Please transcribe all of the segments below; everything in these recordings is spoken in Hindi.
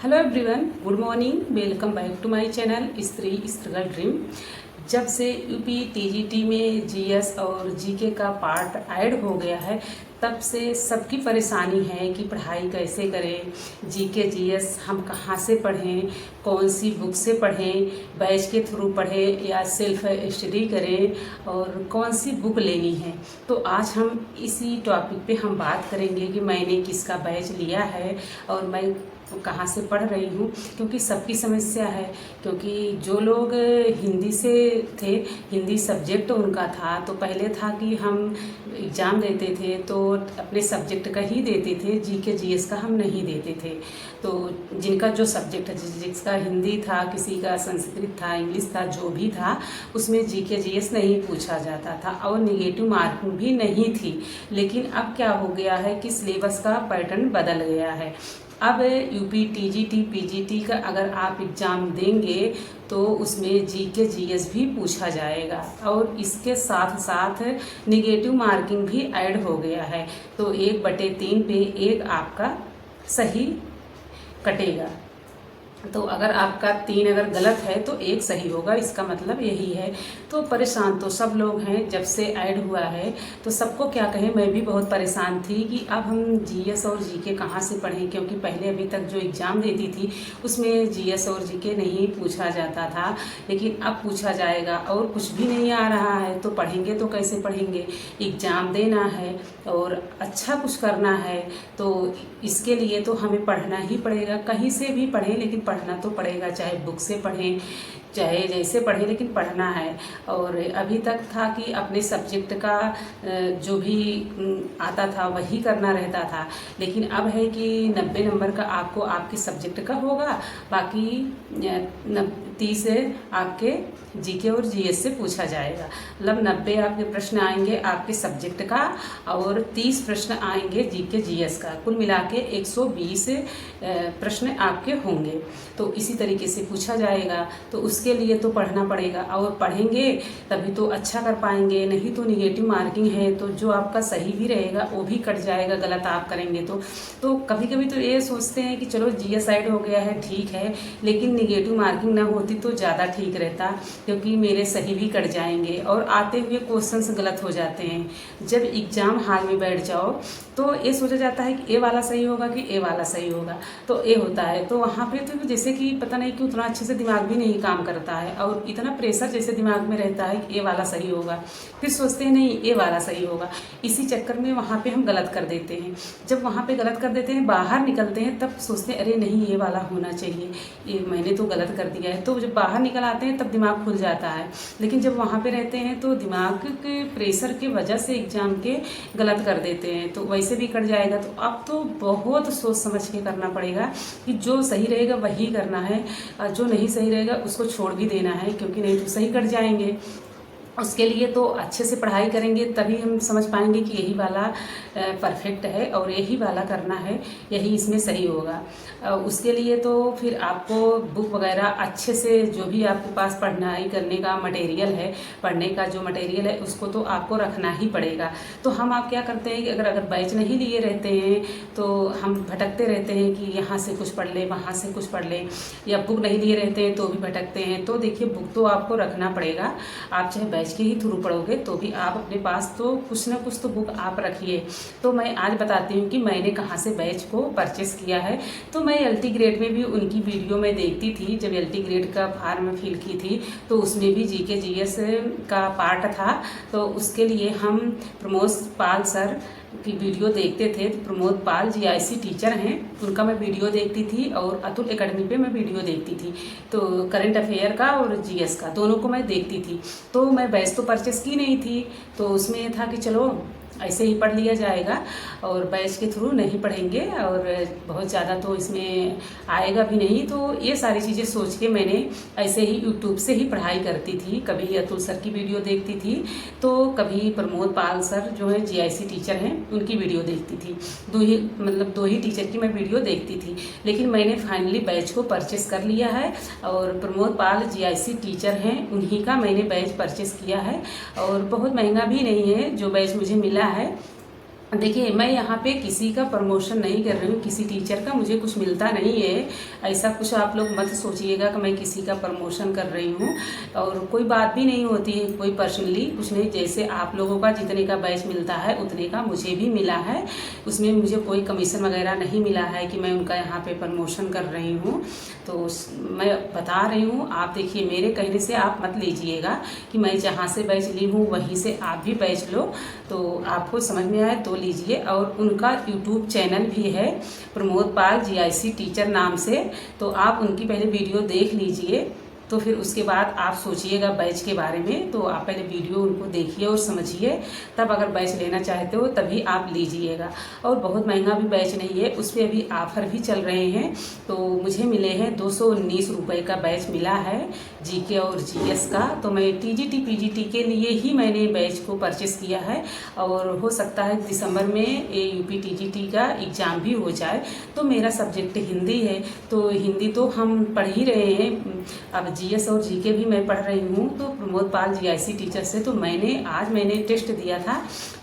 Hello everyone, good morning. Welcome back to my channel स्त्री स्ट्रगल ड्रीम। जब से यूपी टीजीटी में जीएस और जीके का पार्ट ऐड हो गया है, तब से सबकी परेशानी है कि पढ़ाई कैसे करें, जीके जीएस हम कहाँ से पढ़ें, कौन सी बुक से पढ़ें, बैच के थ्रू पढ़ें या सेल्फ स्टडी करें और कौन सी बुक लेनी है। तो आज हम इसी टॉपिक पे हम बात करेंगे कि मैंने किसका बैच लिया है और मैं कहाँ से पढ़ रही हूँ, क्योंकि सबकी समस्या है। क्योंकि जो लोग हिंदी से थे, हिंदी सब्जेक्ट उनका था, तो पहले था कि हम एग्ज़ाम देते थे तो अपने सब्जेक्ट का ही देते थे, जीके जीएस का हम नहीं देते थे। तो जिनका जो सब्जेक्ट है, जिसका हिंदी था, किसी का संस्कृत था, इंग्लिश था, जो भी था, उसमें जीके जीएस नहीं पूछा जाता था और निगेटिव मार्किंग भी नहीं थी। लेकिन अब क्या हो गया है कि सिलेबस का पैटर्न बदल गया है। अब यूपी टीजीटी पीजीटी का अगर आप एग्ज़ाम देंगे तो उसमें जीके जीएस भी पूछा जाएगा और इसके साथ साथ निगेटिव मार्किंग भी ऐड हो गया है। तो 1/3 पे 1 आपका सही कटेगा। तो अगर आपका 3 अगर गलत है तो 1 सही होगा, इसका मतलब यही है। तो परेशान तो सब लोग हैं जब से ऐड हुआ है। तो सबको क्या कहें, मैं भी बहुत परेशान थी कि अब हम जीएस और जीके कहाँ से पढ़ें, क्योंकि पहले अभी तक जो एग्ज़ाम देती थी उसमें जीएस और जीके नहीं पूछा जाता था, लेकिन अब पूछा जाएगा और कुछ भी नहीं आ रहा है। तो पढ़ेंगे तो कैसे पढ़ेंगे, एग्ज़ाम देना है और अच्छा कुछ करना है, तो इसके लिए तो हमें पढ़ना ही पड़ेगा। कहीं से भी पढ़ें लेकिन पढ़ना तो पड़ेगा, चाहे बुक से पढ़ें चाहे जैसे पढ़ें, लेकिन पढ़ना है। और अभी तक था कि अपने सब्जेक्ट का जो भी आता था वही करना रहता था, लेकिन अब है कि 90 नंबर का आपको आपके सब्जेक्ट का होगा, बाकी 30 आपके जीके और जीएस से पूछा जाएगा। मतलब 90 आपके प्रश्न आएंगे आपके सब्जेक्ट का और 30 प्रश्न आएंगे जीके जीएस का। कुल मिला के 120 प्रश्न आपके होंगे। तो इसी तरीके से पूछा जाएगा, तो उसके लिए तो पढ़ना पड़ेगा और पढ़ेंगे तभी तो अच्छा कर पाएंगे। नहीं तो निगेटिव मार्किंग है तो जो आपका सही भी रहेगा वो भी कट जाएगा, गलत आप करेंगे तो कभी कभी तो ये सोचते हैं कि चलो जीएस साइड हो गया है ठीक है, लेकिन निगेटिव मार्किंग ना होती तो ज़्यादा ठीक रहता, क्योंकि मेरे सही भी कट जाएंगे और आते हुए क्वेश्चंस गलत हो जाते हैं। जब एग्ज़ाम हाल में बैठ जाओ तो ये सोचा जाता है कि ए वाला सही होगा कि ए वाला सही होगा, तो ए होता है। तो वहाँ पे तो जैसे कि पता नहीं कि उतना अच्छे से दिमाग भी नहीं काम करता है और इतना प्रेशर जैसे दिमाग में रहता है कि ए वाला सही होगा, फिर सोचते हैं नहीं ए वाला सही होगा। इसी चक्कर में वहाँ पे हम गलत कर देते हैं। जब वहाँ पे गलत कर देते हैं, बाहर निकलते हैं, तब सोचते हैं अरे नहीं ये वाला होना चाहिए, ये मैंने तो गलत कर दिया है। तो जब बाहर निकल आते हैं तब दिमाग खुल जाता है, लेकिन जब वहाँ पे रहते हैं तो दिमाग के प्रेशर की वजह से एग्ज़ाम के गलत कर देते हैं, तो वैसे भी कट जाएगा। तो अब तो बहुत सोच समझ के करना पड़ेगा कि जो सही रहेगा वही करना है और जो नहीं सही रहेगा उसको छोड़ भी देना है, क्योंकि नहीं तो सही कट जाएंगे। उसके लिए तो अच्छे से पढ़ाई करेंगे तभी हम समझ पाएंगे कि यही वाला परफेक्ट है और यही वाला करना है, यही इसमें सही होगा। उसके लिए तो फिर आपको बुक वगैरह अच्छे से, जो भी आपके पास पढ़ाई करने का मटेरियल है, पढ़ने का जो मटेरियल है उसको तो आपको रखना ही पड़ेगा। तो हम आप क्या करते हैं कि अगर बैच नहीं लिए रहते हैं तो हम भटकते रहते हैं कि यहाँ से कुछ पढ़ लें वहाँ से कुछ पढ़ लें, या बुक नहीं लिए रहते हैं तो भी भटकते हैं। तो देखिए बुक तो आपको रखना पड़ेगा, आप चाहे बैच के ही थ्रू पढ़ोगे तो भी आप अपने पास तो कुछ ना कुछ तो बुक आप रखिए। तो मैं आज बताती हूँ कि मैंने कहाँ से बैच को परचेस किया है। तो मैं एलटी ग्रेड में भी उनकी वीडियो में देखती थी, जब एलटी ग्रेड का फॉर्म फिल की थी तो उसमें भी जीके जीएस का पार्ट था। तो उसके लिए हम प्रमोद पाल सर की वीडियो देखते थे। तो प्रमोद पाल जीआईसी टीचर हैं, उनका मैं वीडियो देखती थी और अतुल एकेडमी पे मैं वीडियो देखती थी। तो करंट अफेयर का और जीएस का दोनों को मैं देखती थी। तो मैं बैच तो परचेस की नहीं थी, तो उसमें ये था कि चलो ऐसे ही पढ़ लिया जाएगा और बैच के थ्रू नहीं पढ़ेंगे और बहुत ज़्यादा तो इसमें आएगा भी नहीं। तो ये सारी चीज़ें सोच के मैंने ऐसे ही यूट्यूब से ही पढ़ाई करती थी। कभी अतुल सर की वीडियो देखती थी तो कभी प्रमोद पाल सर जो है जीआईसी टीचर हैं उनकी वीडियो देखती थी। दो ही टीचर की मैं वीडियो देखती थी। लेकिन मैंने फाइनली बैच को परचेस कर लिया है और प्रमोद पाल जीआईसी टीचर हैं, उन्हीं का मैंने बैच परचेस किया है और बहुत महंगा भी नहीं है जो बैच मुझे मिला है। देखिए, मैं यहाँ पे किसी का प्रमोशन नहीं कर रही हूँ, किसी टीचर का मुझे कुछ मिलता नहीं है। ऐसा कुछ आप लोग मत सोचिएगा कि मैं किसी का प्रमोशन कर रही हूँ, और कोई बात भी नहीं होती है, कोई पर्सनली कुछ नहीं। जैसे आप लोगों का जितने का बैच मिलता है उतने का मुझे भी मिला है, उसमें मुझे कोई कमीशन वगैरह नहीं मिला है कि मैं उनका यहाँ पे प्रमोशन कर रही हूँ। तो मैं बता रही हूँ, आप देखिए, मेरे कहने से आप मत लीजिएगा कि मैं जहाँ से बैच ली हूँ वहीं से आप भी बैच लो। तो आपको समझ में आए तो लीजिए। और उनका यूट्यूब चैनल भी है, प्रमोद पाल GIC टीचर नाम से, तो आप उनकी पहले वीडियो देख लीजिए, तो फिर उसके बाद आप सोचिएगा बैच के बारे में। तो आप पहले वीडियो उनको देखिए और समझिए, तब अगर बैच लेना चाहते हो तभी आप लीजिएगा। और बहुत महंगा भी बैच नहीं है, उस पर अभी ऑफ़र भी चल रहे हैं। तो मुझे मिले हैं 219 रुपये का बैच मिला है GK और GS का। तो मैं TGT PGT के लिए ही मैंने बैच को परचेस किया है, और हो सकता है दिसंबर में UP TGT का एग्ज़ाम भी हो जाए। तो मेरा सब्जेक्ट हिंदी है, तो हिंदी तो हम पढ़ ही रहे हैं, अब GS और GK भी मैं पढ़ रही हूँ। तो प्रमोद पाल GIC टीचर से तो आज मैंने टेस्ट दिया था,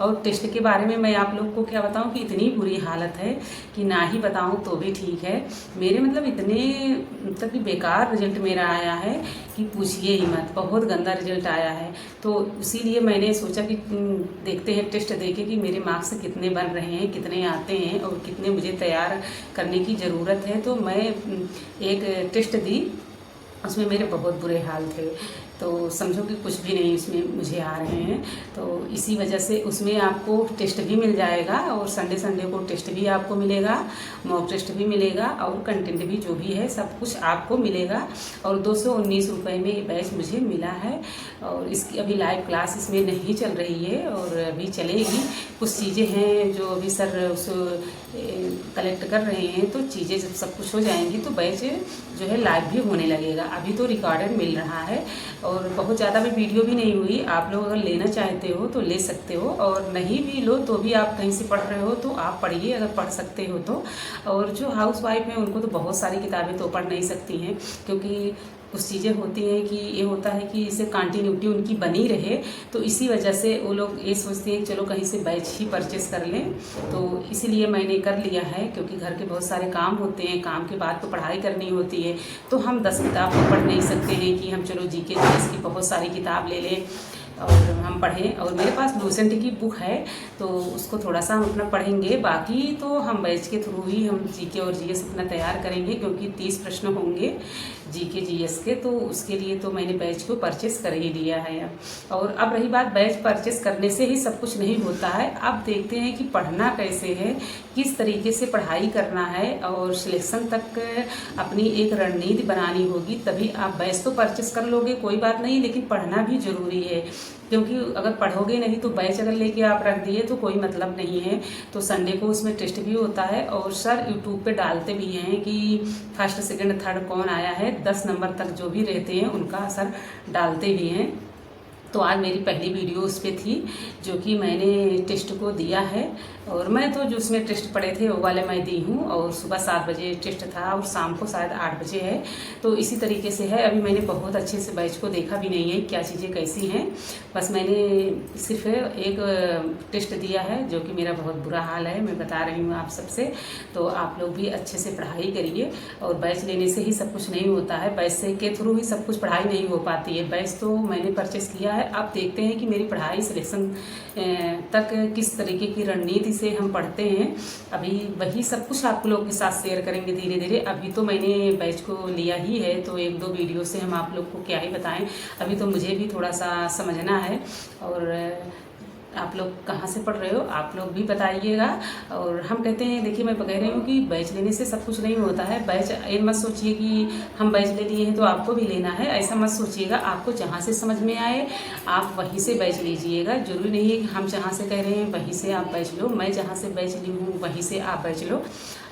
और टेस्ट के बारे में मैं आप लोग को क्या बताऊँ कि इतनी बुरी हालत है कि ना ही बताऊँ तो भी ठीक है। मेरे मतलब इतने मतलब कि बेकार रिजल्ट मेरा आया है कि पूछिए ही मत, बहुत गंदा रिजल्ट आया है। तो इसीलिए मैंने सोचा कि देखते हैं, टेस्ट देके कि मेरे मार्क्स कितने बन रहे हैं, कितने आते हैं और कितने मुझे तैयार करने की ज़रूरत है। तो मैं एक टेस्ट दी, उसमें मेरे बहुत बुरे हाल थे। तो समझो कि कुछ भी नहीं उसमें मुझे आ रहे हैं। तो इसी वजह से उसमें आपको टेस्ट भी मिल जाएगा, और संडे को टेस्ट भी आपको मिलेगा, मॉक टेस्ट भी मिलेगा, और कंटेंट भी जो भी है सब कुछ आपको मिलेगा। और 219 रुपये में बैच मुझे मिला है। और इसकी अभी लाइव क्लास इसमें नहीं चल रही है, और अभी चलेगी। कुछ चीज़ें हैं जो अभी सर उस कलेक्ट कर रहे हैं, तो चीज़ें जब सब कुछ हो जाएंगी तो बैच जो है लाइव भी होने लगेगा। अभी तो रिकॉर्डेड मिल रहा है, और बहुत ज़्यादा भी वीडियो भी नहीं हुई। आप लोग अगर लेना चाहते हो तो ले सकते हो, और नहीं भी लो तो भी आप कहीं से पढ़ रहे हो तो आप पढ़िए, अगर पढ़ सकते हो तो। और जो हाउस वाइफ है उनको तो बहुत सारी किताबें तो पढ़ नहीं सकती हैं, क्योंकि कुछ चीज़ें होती हैं कि ये होता है कि इसे कंटिन्यूटी उनकी बनी रहे। तो इसी वजह से वो लोग ये सोचते हैं कि चलो कहीं से बैच ही परचेस कर लें। तो इसीलिए मैंने कर लिया है, क्योंकि घर के बहुत सारे काम होते हैं, काम के बाद तो पढ़ाई करनी होती है। तो हम 10 किताब तो पढ़ नहीं सकते हैं कि हम चलो GK GS की बहुत सारी किताब ले लें और हम पढ़ें। और मेरे पास लूसेंट की बुक है, तो उसको थोड़ा सा हम अपना पढ़ेंगे। बाकी तो हम बैच के थ्रू ही हम GK और GS अपना तैयार करेंगे, क्योंकि 30 प्रश्न होंगे GK GS के। तो उसके लिए तो मैंने बैच को परचेस कर ही लिया है अब। और अब रही बात, बैच परचेस करने से ही सब कुछ नहीं होता है। अब देखते हैं कि पढ़ना कैसे है, किस तरीके से पढ़ाई करना है, और सिलेक्शन तक अपनी एक रणनीति बनानी होगी, तभी आप बैच तो परचेस कर लोगे, कोई बात नहीं, लेकिन पढ़ना भी ज़रूरी है। क्योंकि अगर पढ़ोगे नहीं तो बैच अगर लेके आप रख दिए तो कोई मतलब नहीं है। तो संडे को उसमें टेस्ट भी होता है, और सर यूट्यूब पे डालते भी हैं कि फर्स्ट सेकंड थर्ड कौन आया है, 10 नंबर तक जो भी रहते हैं उनका सर डालते भी हैं। तो आज मेरी पहली वीडियो उस पर थी, जो कि मैंने टेस्ट को दिया है। और मैं तो जो उसमें टेस्ट पड़े थे वो वाले मैं दी हूँ, और सुबह 7 बजे टेस्ट था और शाम को शायद 8 बजे है। तो इसी तरीके से है। अभी मैंने बहुत अच्छे से बैच को देखा भी नहीं है क्या चीज़ें कैसी हैं, बस मैंने सिर्फ एक टेस्ट दिया है, जो कि मेरा बहुत बुरा हाल है, मैं बता रही हूँ आप सबसे। तो आप लोग भी अच्छे से पढ़ाई करिए, और बैच लेने से ही सब कुछ नहीं होता है, बैच से के थ्रू ही सब कुछ पढ़ाई नहीं हो पाती है। बैच तो मैंने परचेस किया है। अब देखते हैं कि मेरी पढ़ाई सिलेक्शन तक किस तरीके की रणनीति से हम पढ़ते हैं। अभी वही सब कुछ आप लोग के साथ शेयर करेंगे धीरे धीरे। अभी तो मैंने बैच को लिया ही है, तो 1-2 वीडियो से हम आप लोग को क्या ही बताएं। अभी तो मुझे भी थोड़ा सा समझना है। और आप लोग कहाँ से पढ़ रहे हो आप लोग भी बताइएगा। और हम कहते हैं, देखिए मैं कह रही हूँ कि बैच लेने से सब कुछ नहीं होता है। बैच ये मत सोचिए कि हम बैच ले लिए हैं तो आपको भी लेना है, ऐसा मत सोचिएगा। आपको जहाँ से समझ में आए आप वहीं से बैच लीजिएगा। जरूरी नहीं है कि हम जहाँ से कह रहे हैं वहीं से आप बैच लो, मैं जहाँ से बैच ली हूँ वहीं से आप बैच लो,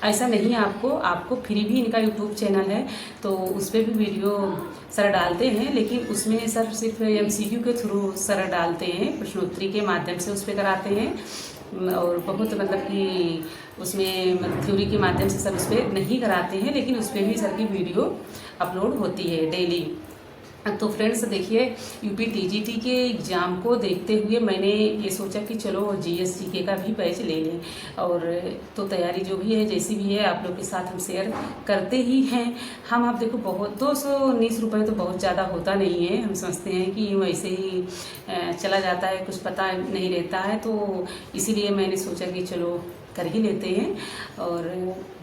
ऐसा नहीं है। आपको फ्री भी इनका यूट्यूब चैनल है, तो उस पर भी वीडियो सर डालते हैं, लेकिन उसमें सर सिर्फ MCQ के थ्रू सर डालते हैं, प्रश्नोत्तरी के माध्यम से उस पर कराते हैं। और बहुत मतलब कि उसमें थ्योरी के माध्यम से सर उस पर नहीं कराते हैं, लेकिन उस पर भी सर की वीडियो अपलोड होती है डेली। तो फ्रेंड्स देखिए, यूपी टीजीटी के एग्ज़ाम को देखते हुए मैंने ये सोचा कि चलो जीएस जीके का भी बैच ले लें। और तो तैयारी जो भी है जैसी भी है आप लोग के साथ हम शेयर करते ही हैं। हम आप देखो बहुत 219 रुपये तो बहुत ज़्यादा होता नहीं है, हम समझते हैं कि वैसे ही चला जाता है, कुछ पता नहीं रहता है, तो इसीलिए मैंने सोचा कि चलो कर ही लेते हैं। और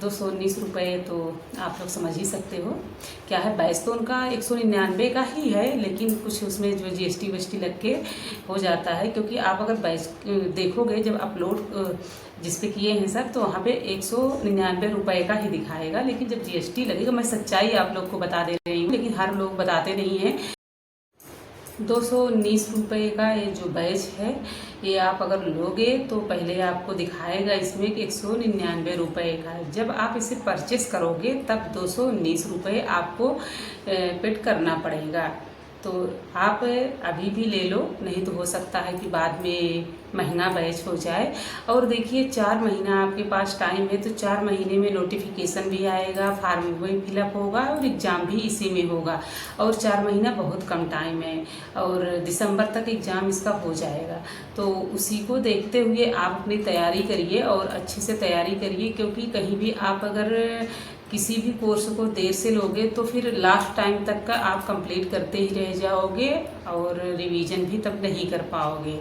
219 रुपये तो आप लोग समझ ही सकते हो क्या है। बैच तो उनका 199 का ही है, लेकिन कुछ उसमें जो जीएसटी वीएसटी लग के हो जाता है, क्योंकि आप अगर बैच देखोगे जब अपलोड जिस पे किए हैं सर, तो वहाँ पे 199 रुपये का ही दिखाएगा, लेकिन जब जीएसटी लगेगा, मैं सच्चाई आप लोग को बता दे रही हूँ, लेकिन हर लोग बताते नहीं हैं। 219 रुपये का ये जो बैच है, ये आप अगर लोगे तो पहले आपको दिखाएगा इसमें कि 199 रुपये का है। जब आप इसे परचेस करोगे तब 219 रुपये आपको पेड करना पड़ेगा। तो आप अभी भी ले लो, नहीं तो हो सकता है कि बाद में महंगा बैच हो जाए। और देखिए 4 महीना आपके पास टाइम है, तो 4 महीने में नोटिफिकेशन भी आएगा, फार्म भी फिलअप होगा और एग्ज़ाम भी इसी में होगा। और 4 महीना बहुत कम टाइम है, और दिसंबर तक एग्ज़ाम इसका हो जाएगा। तो उसी को देखते हुए आप अपनी तैयारी करिए और अच्छे से तैयारी करिए, क्योंकि कहीं भी आप अगर किसी भी कोर्स को देर से लोगे तो फिर लास्ट टाइम तक का आप कंप्लीट करते ही रह जाओगे और रिवीजन भी तब नहीं कर पाओगे।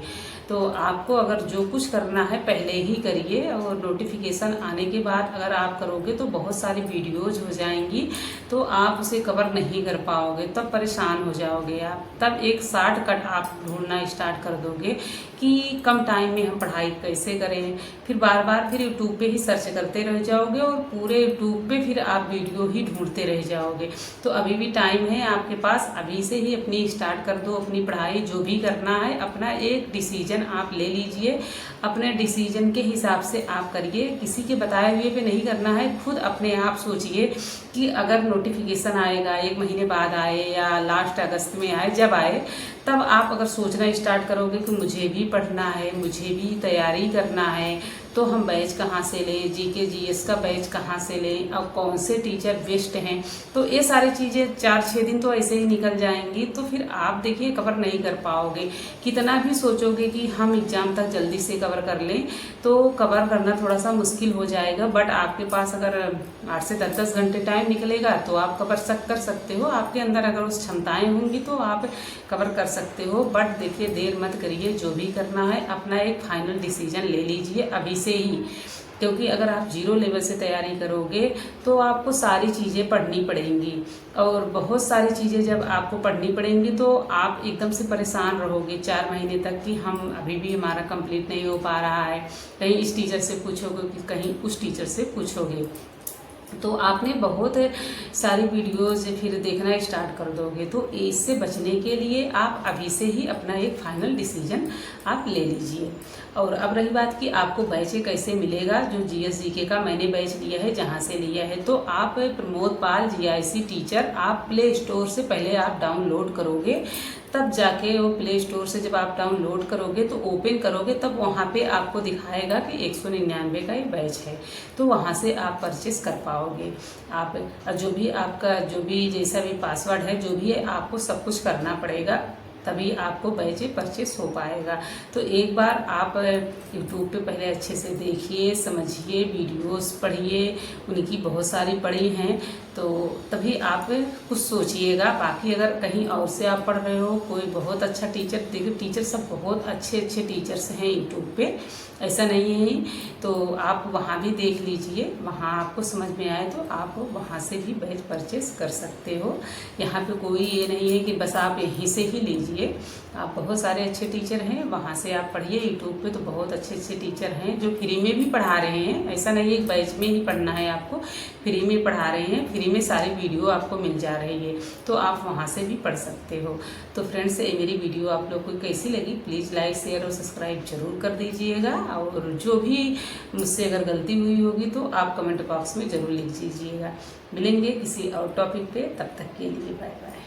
तो आपको अगर जो कुछ करना है पहले ही करिए, और नोटिफिकेशन आने के बाद अगर आप करोगे तो बहुत सारी वीडियोज हो जाएंगी, तो आप उसे कवर नहीं कर पाओगे, तब परेशान हो जाओगे आप। तब एक शॉर्टकट आप ढूंढना स्टार्ट कर दोगे कि कम टाइम में हम पढ़ाई कैसे करें। फिर बार बार फिर यूट्यूब पे ही सर्च करते रह जाओगे, और पूरे यूट्यूब पे फिर आप वीडियो ही ढूंढते रह जाओगे। तो अभी भी टाइम है आपके पास, अभी से ही अपनी स्टार्ट कर दो अपनी पढ़ाई। जो भी करना है अपना एक डिसीजन आप ले लीजिए, अपने डिसीजन के हिसाब से आप करिए, किसी के बताए हुए पे नहीं करना है। खुद अपने आप सोचिए कि अगर नोटिफिकेशन आएगा 1 महीने बाद आए या लास्ट अगस्त में आए, जब आए तब आप अगर सोचना स्टार्ट करोगे कि मुझे भी पढ़ना है, मुझे भी तैयारी करना है, तो हम बैच कहाँ से लें, जीके जीएस का बैच कहाँ से लें, और कौन से टीचर बेस्ट हैं। तो ये सारी चीज़ें 4-6 दिन तो ऐसे ही निकल जाएंगी, तो फिर आप देखिए कवर नहीं कर पाओगे। कितना भी सोचोगे कि हम एग्ज़ाम तक जल्दी से कवर कर लें, तो कवर करना थोड़ा सा मुश्किल हो जाएगा। बट आपके पास अगर 8 से 10 घंटे टाइम निकलेगा तो आप कवर कर सकते हो। आपके अंदर अगर उस क्षमताएँ होंगी तो आप कवर कर सकते हो। बट देखिए देर मत करिए, जो भी करना है अपना एक फाइनल डिसीजन ले लीजिए अभी से ही, क्योंकि अगर आप 0 लेवल से तैयारी करोगे तो आपको सारी चीज़ें पढ़नी पड़ेंगी, और बहुत सारी चीज़ें जब आपको पढ़नी पड़ेंगी तो आप एकदम से परेशान रहोगे 4 महीने तक कि हम अभी भी हमारा कंप्लीट नहीं हो पा रहा है। कहीं इस टीचर से पूछोगे, कहीं उस टीचर से पूछोगे, तो आपने बहुत सारी वीडियोज़ फिर देखना स्टार्ट कर दोगे। तो इससे बचने के लिए आप अभी से ही अपना एक फाइनल डिसीजन आप ले लीजिए। और अब रही बात कि आपको बैच कैसे मिलेगा, जो जीएस जीके का मैंने बैच लिया है, जहाँ से लिया है, तो आप प्रमोद पाल जीआईसी टीचर आप प्ले स्टोर से पहले आप डाउनलोड करोगे, तब जाके वो प्ले स्टोर से जब आप डाउनलोड करोगे तो ओपन करोगे, तब वहाँ पे आपको दिखाएगा कि 199 का ये बैच है, तो वहाँ से आप परचेस कर पाओगे। आप जो भी आपका जो भी जैसा भी पासवर्ड है, जो भी है, आपको सब कुछ करना पड़ेगा, तभी आपको बैच परचेस हो पाएगा। तो एक बार आप यूट्यूब पे पहले अच्छे से देखिए, समझिए, वीडियोस पढ़िए, उनकी बहुत सारी पढ़ी हैं, तो तभी आप कुछ सोचिएगा। बाकी अगर कहीं और से आप पढ़ रहे हो, कोई बहुत अच्छा टीचर, देखिए टीचर सब बहुत अच्छे अच्छे टीचर्स हैं यूट्यूब पे, ऐसा नहीं है, तो आप वहाँ भी देख लीजिए, वहाँ आपको समझ में आए तो आप वहाँ से भी बैच परचेस कर सकते हो। यहाँ पे कोई ये नहीं है कि बस आप यहीं से ही लीजिए, आप बहुत सारे अच्छे टीचर हैं, वहाँ से आप पढ़िए। यूट्यूब पे तो बहुत अच्छे अच्छे टीचर हैं जो फ्री में भी पढ़ा रहे हैं, ऐसा नहीं है बैच में ही पढ़ना है आपको, फ्री में पढ़ा रहे हैं, फ्री में सारी वीडियो आपको मिल जा रही है, तो आप वहाँ से भी पढ़ सकते हो। तो फ्रेंड्स, ये मेरी वीडियो आप लोग को कैसी लगी, प्लीज़ लाइक शेयर और सब्सक्राइब जरूर कर दीजिएगा, और जो भी मुझसे अगर गलती हुई होगी तो आप कमेंट बॉक्स में ज़रूर लिख दीजिएगा। मिलेंगे किसी और टॉपिक पे, तब तक के लिए बाय बाय।